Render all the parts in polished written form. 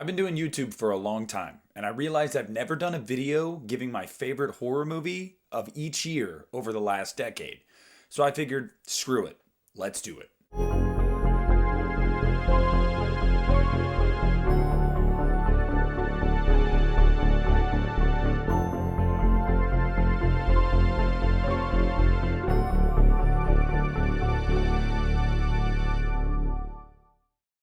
I've been doing YouTube for a long time, and I realized I've never done a video giving my favorite horror movie of each year over the last decade. So I figured, screw it, let's do it.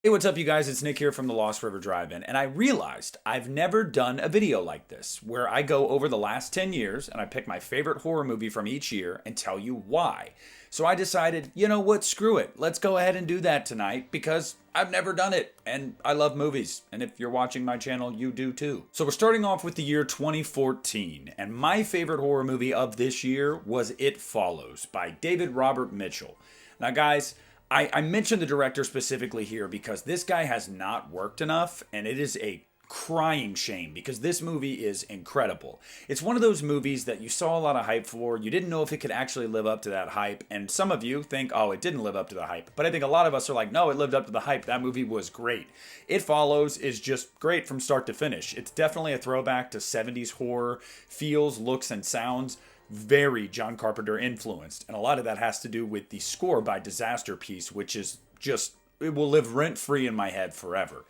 Hey, what's up, you guys? It's Nick here from the Lost River Drive-In, and I realized I've never done a video like this, where I go over the last 10 years and I pick my favorite horror movie from each year and tell you why. So I decided, you know what, screw it. Let's go ahead and do that tonight because I've never done it, and I love movies, and if you're watching my channel, you do too. So we're starting off with the year 2014, and my favorite horror movie of this year was It Follows by David Robert Mitchell. Now, guys, I mentioned the director specifically here because this guy has not worked enough, and it is a crying shame because this movie is incredible. It's one of those movies that you saw a lot of hype for, you didn't know if it could actually live up to that hype, and some of you think, oh, it didn't live up to the hype. But I think a lot of us are like, no, it lived up to the hype. That movie was great. It Follows is just great from start to finish. It's definitely a throwback to 70s horror, feels, looks, and sounds. Very John Carpenter influenced, and a lot of that has to do with the score by Disaster Piece, which is just, it will live rent-free in my head forever.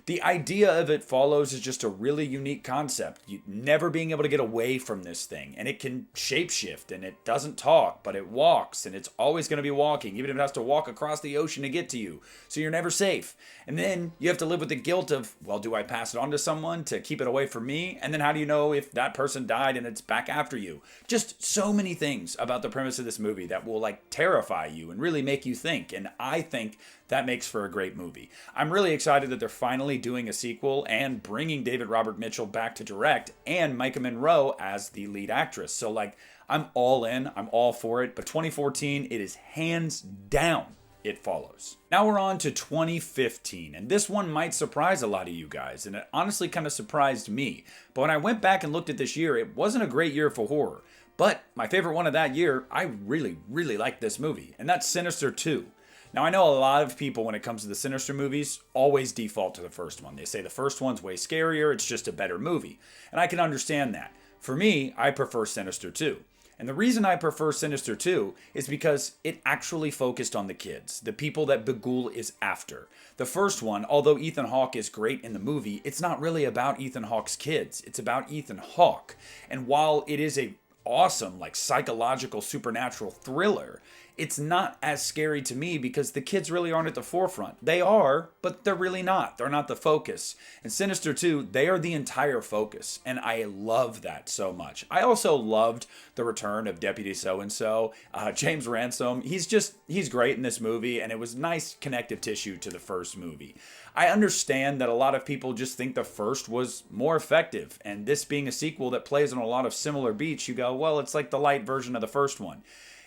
The idea of It Follows is just a really unique concept. You never being able to get away from this thing, and it can shapeshift, and it doesn't talk, but it walks, and it's always going to be walking, even if it has to walk across the ocean to get to you, so you're never safe. And then you have to live with the guilt of, well, do I pass it on to someone to keep it away from me? And then how do you know if that person died and it's back after you? Just so many things about the premise of this movie that will like terrify you and really make you think, and I think that makes for a great movie. I'm really excited that they're finally doing a sequel and bringing David Robert Mitchell back to direct and Maika Monroe as the lead actress. So like, I'm all in, I'm all for it, but 2014, it is hands down It Follows. Now we're on to 2015, and this one might surprise a lot of you guys, and it honestly kind of surprised me. But when I went back and looked at this year, it wasn't a great year for horror. But my favorite one of that year, I really, really liked this movie, and that's Sinister 2. Now, I know a lot of people, when it comes to the Sinister movies, always default to the first one. They say the first one's way scarier, it's just a better movie. And I can understand that. For me, I prefer Sinister 2. And the reason I prefer Sinister 2 is because it actually focused on the kids, the people that Bughuul is after. The first one, although Ethan Hawke is great in the movie, it's not really about Ethan Hawke's kids. It's about Ethan Hawke. And while it is a awesome, like psychological, supernatural thriller, it's not as scary to me because the kids really aren't at the forefront. They are, but they're really not. They're not the focus. And Sinister 2, they are the entire focus. And I love that so much. I also loved the return of Deputy So-and-so, James Ransom. He's great in this movie, and it was nice connective tissue to the first movie. I understand that a lot of people just think the first was more effective, and this being a sequel that plays on a lot of similar beats, you go, well, it's like the light version of the first one.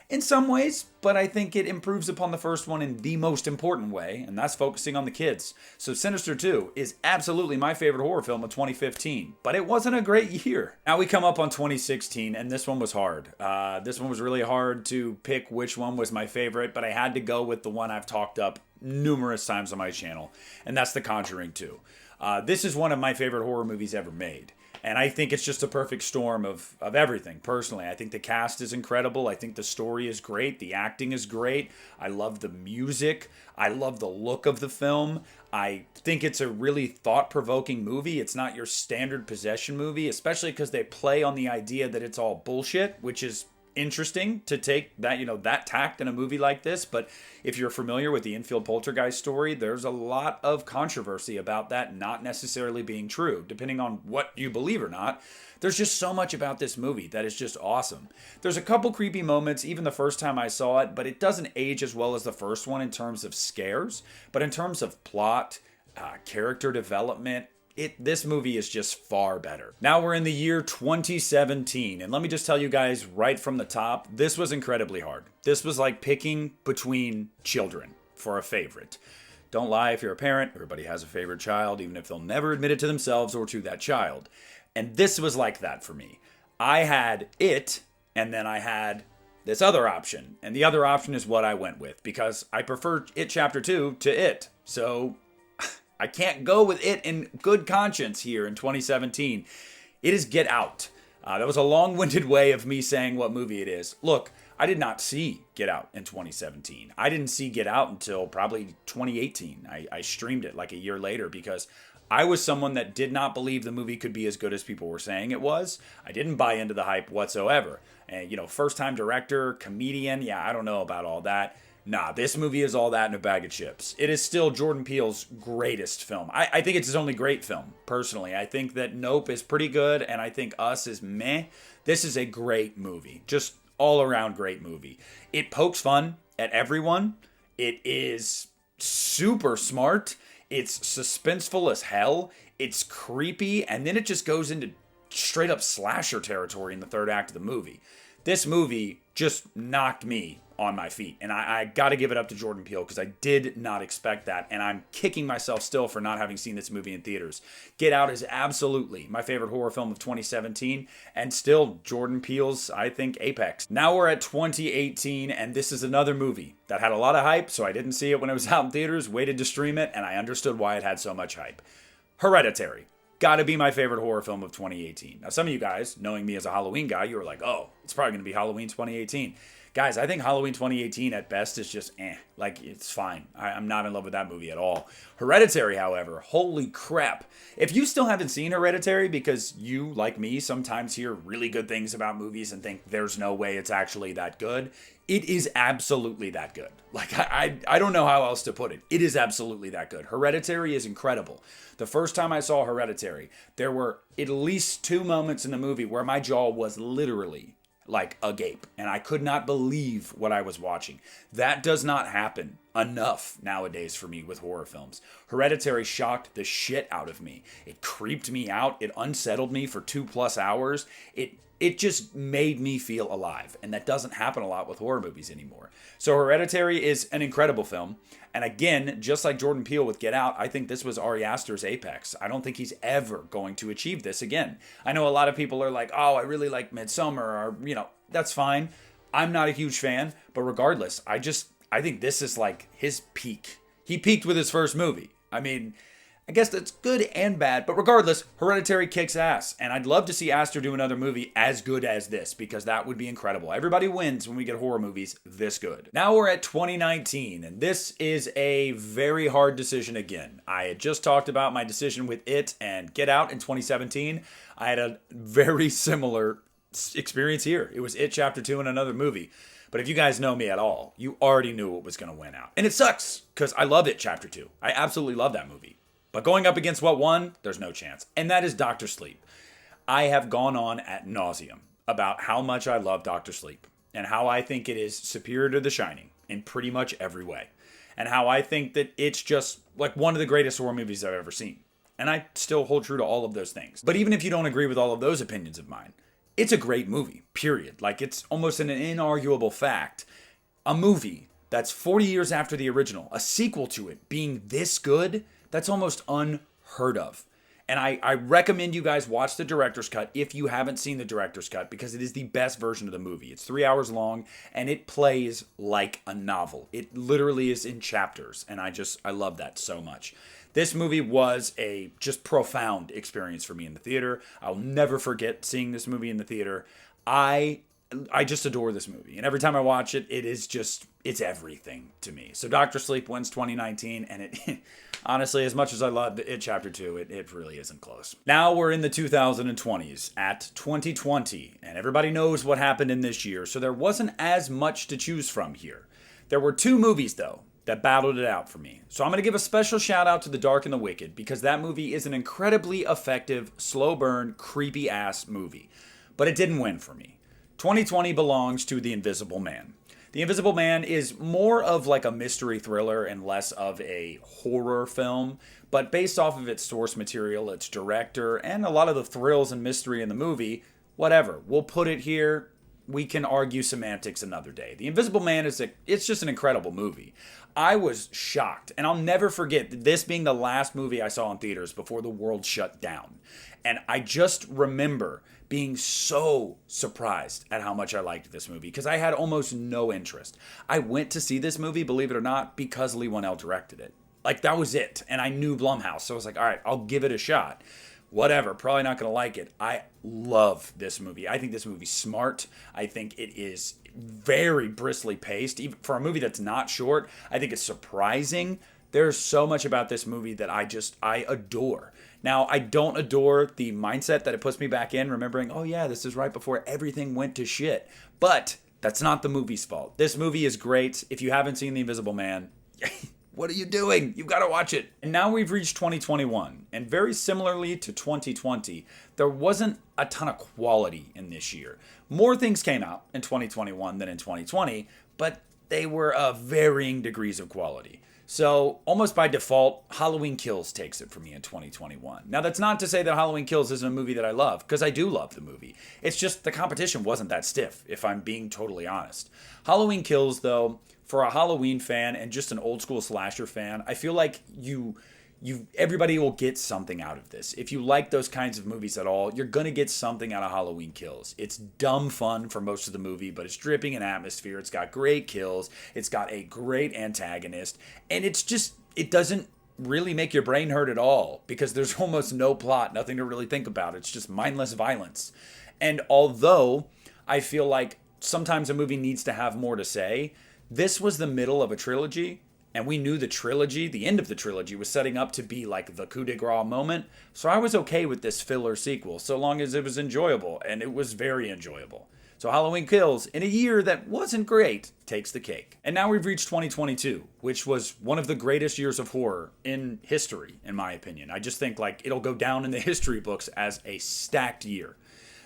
In some ways, but I think it improves upon the first one in the most important way, and that's focusing on the kids. So Sinister 2 is absolutely my favorite horror film of 2015, but it wasn't a great year. Now we come up on 2016, and this one was hard. This one was really hard to pick which one was my favorite, but I had to go with the one I've talked up numerous times on my channel, and that's The Conjuring 2. This is one of my favorite horror movies ever made. And I think it's just a perfect storm of everything, personally. I think the cast is incredible. I think the story is great. The acting is great. I love the music. I love the look of the film. I think it's a really thought-provoking movie. It's not your standard possession movie, especially because they play on the idea that it's all bullshit, which is interesting to take that, that tact in a movie like this. But if you're familiar with the Enfield Poltergeist story, there's a lot of controversy about that not necessarily being true, depending on what you believe or not. There's just so much about this movie that is just awesome. There's a couple creepy moments, even the first time I saw it, but it doesn't age as well as the first one in terms of scares. But in terms of plot, character development, this movie is just far better. Now we're in the year 2017, and let me just tell you guys right from the top, this was incredibly hard. This was like picking between children for a favorite. Don't lie if you're a parent, everybody has a favorite child, even if they'll never admit it to themselves or to that child. And this was like that for me. I had it, and then I had this other option, and the other option is what I went with, because I prefer It Chapter 2 to It. So I can't go with it in good conscience here in 2017. It is Get Out. That was a long-winded way of me saying what movie it is. Look, I did not see Get Out in 2017. I didn't see Get Out until probably 2018. I streamed it like a year later because I was someone that did not believe the movie could be as good as people were saying it was. I didn't buy into the hype whatsoever. And, first-time director, comedian, yeah, I don't know about all that. Nah, this movie is all that in a bag of chips. It is still Jordan Peele's greatest film. I think it's his only great film, personally. I think that Nope is pretty good, and I think Us is meh. This is a great movie. Just all-around great movie. It pokes fun at everyone. It is super smart. It's suspenseful as hell. It's creepy, and then it just goes into straight-up slasher territory in the third act of the movie. This movie just knocked me on my feet. And I got to give it up to Jordan Peele because I did not expect that. And I'm kicking myself still for not having seen this movie in theaters. Get Out is absolutely my favorite horror film of 2017 and still Jordan Peele's, I think, apex. Now we're at 2018 and this is another movie that had a lot of hype. So I didn't see it when it was out in theaters, waited to stream it, and I understood why it had so much hype. Hereditary. Gotta be my favorite horror film of 2018. Now, some of you guys, knowing me as a Halloween guy, you were like, oh, it's probably going to be Halloween 2018. Guys, I think Halloween 2018 at best is just like it's fine. I'm not in love with that movie at all. Hereditary, however, holy crap. If you still haven't seen Hereditary because you, like me, sometimes hear really good things about movies and think there's no way it's actually that good, it is absolutely that good. Like, I don't know how else to put it. It is absolutely that good. Hereditary is incredible. The first time I saw Hereditary, there were at least 2 moments in the movie where my jaw was literally like agape, and I could not believe what I was watching. That does not happen enough nowadays for me with horror films. Hereditary shocked the shit out of me. It creeped me out. It unsettled me for 2+ hours. It just made me feel alive, and that doesn't happen a lot with horror movies anymore. So Hereditary is an incredible film, and again, just like Jordan Peele with Get Out, I think this was Ari Aster's apex. I don't think he's ever going to achieve this again. I know a lot of people are like, oh, I really like Midsommar, or, that's fine. I'm not a huge fan, but regardless, I think this is like his peak. He peaked with his first movie. I mean, I guess that's good and bad, but regardless, Hereditary kicks ass, and I'd love to see Aster do another movie as good as this, because that would be incredible. Everybody wins when we get horror movies this good. Now we're at 2019, and this is a very hard decision again. I had just talked about my decision with It and Get Out in 2017. I had a very similar experience here. It was It Chapter 2 and another movie. But if you guys know me at all, you already knew what was going to win out. And it sucks, because I love It Chapter 2. I absolutely love that movie. But going up against what won, there's no chance. And that is Dr. Sleep. I have gone on ad nauseum about how much I love Dr. Sleep and how I think it is superior to The Shining in pretty much every way. And how I think that it's just like one of the greatest horror movies I've ever seen. And I still hold true to all of those things. But even if you don't agree with all of those opinions of mine, it's a great movie, period. Like, it's almost an inarguable fact. A movie that's 40 years after the original, a sequel to it being this good, that's almost unheard of. And I recommend you guys watch the director's cut if you haven't seen the director's cut, because it is the best version of the movie. It's 3 hours long and it plays like a novel. It literally is in chapters, and I love that so much. This movie was a just profound experience for me in the theater. I'll never forget seeing this movie in the theater. I just adore this movie. And every time I watch it, it's everything to me. So Dr. Sleep wins 2019, and it honestly, as much as I loved It Chapter 2, it really isn't close. Now we're in the 2020s at 2020, and everybody knows what happened in this year, so there wasn't as much to choose from here. There were 2 movies, though, that battled it out for me. So I'm going to give a special shout out to The Dark and the Wicked, because that movie is an incredibly effective, slow burn, creepy ass movie. But it didn't win for me. 2020 belongs to The Invisible Man. The Invisible Man is more of like a mystery thriller and less of a horror film, but based off of its source material, its director, and a lot of the thrills and mystery in the movie, whatever. We'll put it here. We can argue semantics another day. The Invisible Man it's just an incredible movie. I was shocked, and I'll never forget this being the last movie I saw in theaters before the world shut down. And I just remember being so surprised at how much I liked this movie, because I had almost no interest. I went to see this movie, believe it or not, because Leigh Whannell directed it. Like, that was it. And I knew Blumhouse. So I was like, all right, I'll give it a shot. Whatever, probably not going to like it. I love this movie. I think this movie's smart. I think it is very bristly paced. Even for a movie that's not short, I think it's surprising. There's so much about this movie that I adore. Now, I don't adore the mindset that it puts me back in, remembering, oh yeah, this is right before everything went to shit. But that's not the movie's fault. This movie is great. If you haven't seen The Invisible Man, what are you doing? You've got to watch it. And now we've reached 2021. And very similarly to 2020, there wasn't a ton of quality in this year. More things came out in 2021 than in 2020, but they were of varying degrees of quality. So, almost by default, Halloween Kills takes it for me in 2021. Now, that's not to say that Halloween Kills isn't a movie that I love, because I do love the movie. It's just the competition wasn't that stiff, if I'm being totally honest. Halloween Kills, though, for a Halloween fan and just an old school slasher fan, I feel like everybody will get something out of this. If you like those kinds of movies at all, you're going to get something out of Halloween Kills. It's dumb fun for most of the movie, but it's dripping in atmosphere. It's got great kills. It's got a great antagonist. And it doesn't really make your brain hurt at all because there's almost no plot, nothing to really think about. It's just mindless violence. And although I feel like sometimes a movie needs to have more to say, this was the middle of a trilogy. And we knew the trilogy, the end of the trilogy, was setting up to be like the coup de grace moment. So I was okay with this filler sequel, so long as it was enjoyable. And it was very enjoyable. So Halloween Kills, in a year that wasn't great, takes the cake. And now we've reached 2022, which was one of the greatest years of horror in history, in my opinion. I just think like it'll go down in the history books as a stacked year.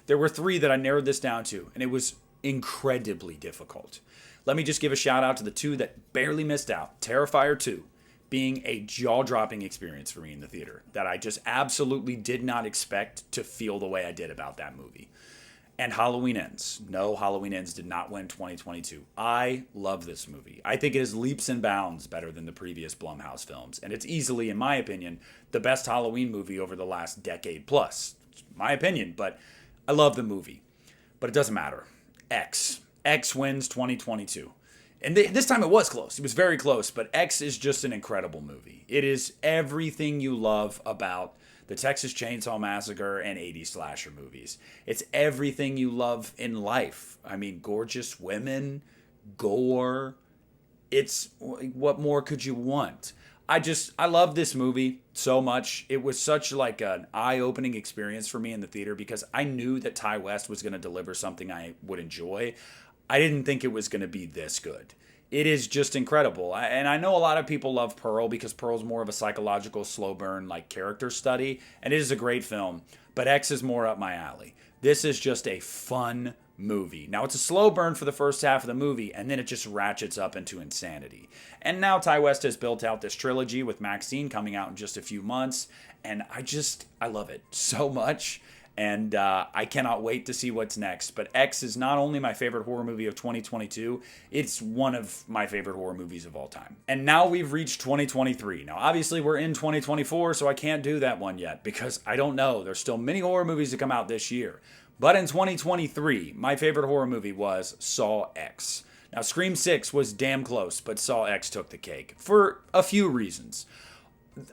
There were 3 that I narrowed this down to, and it was incredibly difficult. Let me just give a shout out to the 2 that barely missed out. Terrifier 2 being a jaw-dropping experience for me in the theater that I just absolutely did not expect to feel the way I did about that movie. And Halloween Ends. No, Halloween Ends did not win 2022. I love this movie. I think it is leaps and bounds better than the previous Blumhouse films. And it's easily, in my opinion, the best Halloween movie over the last decade plus. It's my opinion, but I love the movie. But it doesn't matter. X wins 2022. And this time it was close. It was very close, but X is just an incredible movie. It is everything you love about the Texas Chainsaw Massacre and 80s slasher movies. It's everything you love in life. I mean, gorgeous women, gore. What more could you want? I love this movie so much. It was such like an eye-opening experience for me in the theater because I knew that Ty West was going to deliver something I would enjoy. I didn't think it was going to be this good. It is just incredible. And I know a lot of people love Pearl because Pearl's more of a psychological slow burn like character study, and it is a great film, but X is more up my alley. This is just a fun movie. Now, it's a slow burn for the first half of the movie, and then it just ratchets up into insanity. And now Ty West has built out this trilogy with Maxine coming out in just a few months, and I love it so much. And I cannot wait to see what's next. But X is not only my favorite horror movie of 2022, it's one of my favorite horror movies of all time. And now we've reached 2023. Now, obviously, we're in 2024, so I can't do that one yet because I don't know. There's still many horror movies to come out this year. But in 2023, my favorite horror movie was Saw X. Now, Scream 6 was damn close, but Saw X took the cake for a few reasons.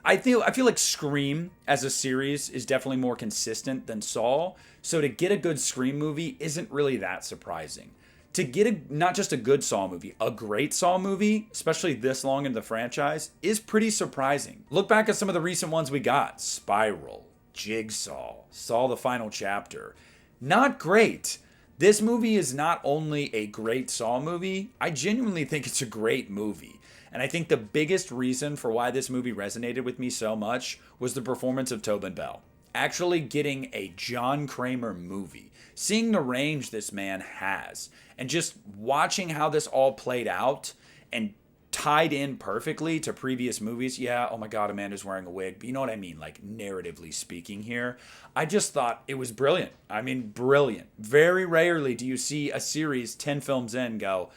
I feel like Scream as a series is definitely more consistent than Saw, so to get a good Scream movie isn't really that surprising. To get not just a good Saw movie, a great Saw movie, especially this long in the franchise, is pretty surprising. Look back at some of the recent ones we got. Spiral, Jigsaw, Saw the Final Chapter. Not great. This movie is not only a great Saw movie, I genuinely think it's a great movie. And I think the biggest reason for why this movie resonated with me so much was the performance of Tobin Bell. Actually getting a John Kramer movie, seeing the range this man has, and just watching how this all played out and tied in perfectly to previous movies. Yeah, oh my God, Amanda's wearing a wig, but you know what I mean, like narratively speaking here. I just thought it was brilliant. I mean, brilliant. Very rarely do you see a series 10 films in go,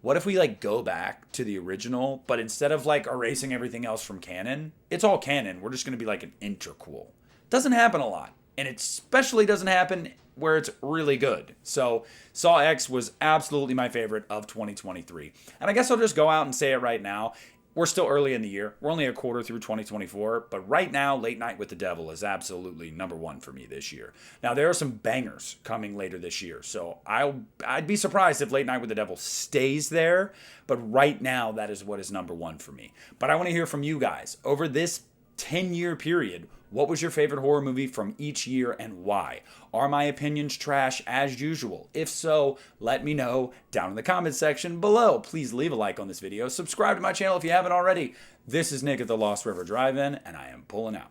what if we like go back to the original, but instead of like erasing everything else from canon, it's all canon. We're just going to be like an interquel. Doesn't happen a lot. And it especially doesn't happen where it's really good. So Saw X was absolutely my favorite of 2023. And I guess I'll just go out and say it right now. we're still early in the year. We're only a quarter through 2024, but right now, Late Night with the Devil is absolutely number one for me this year. Now, there are some bangers coming later this year, so I'd be surprised if Late Night with the Devil stays there, but right now, that is what is number one for me. But I want to hear from you guys. Over this 10-year period, what was your favorite horror movie from each year and why? Are my opinions trash as usual? If so, let me know down in the comments section below. Please leave a like on this video. Subscribe to my channel if you haven't already. This is Nick at the Lost River Drive-In, and I am pulling out.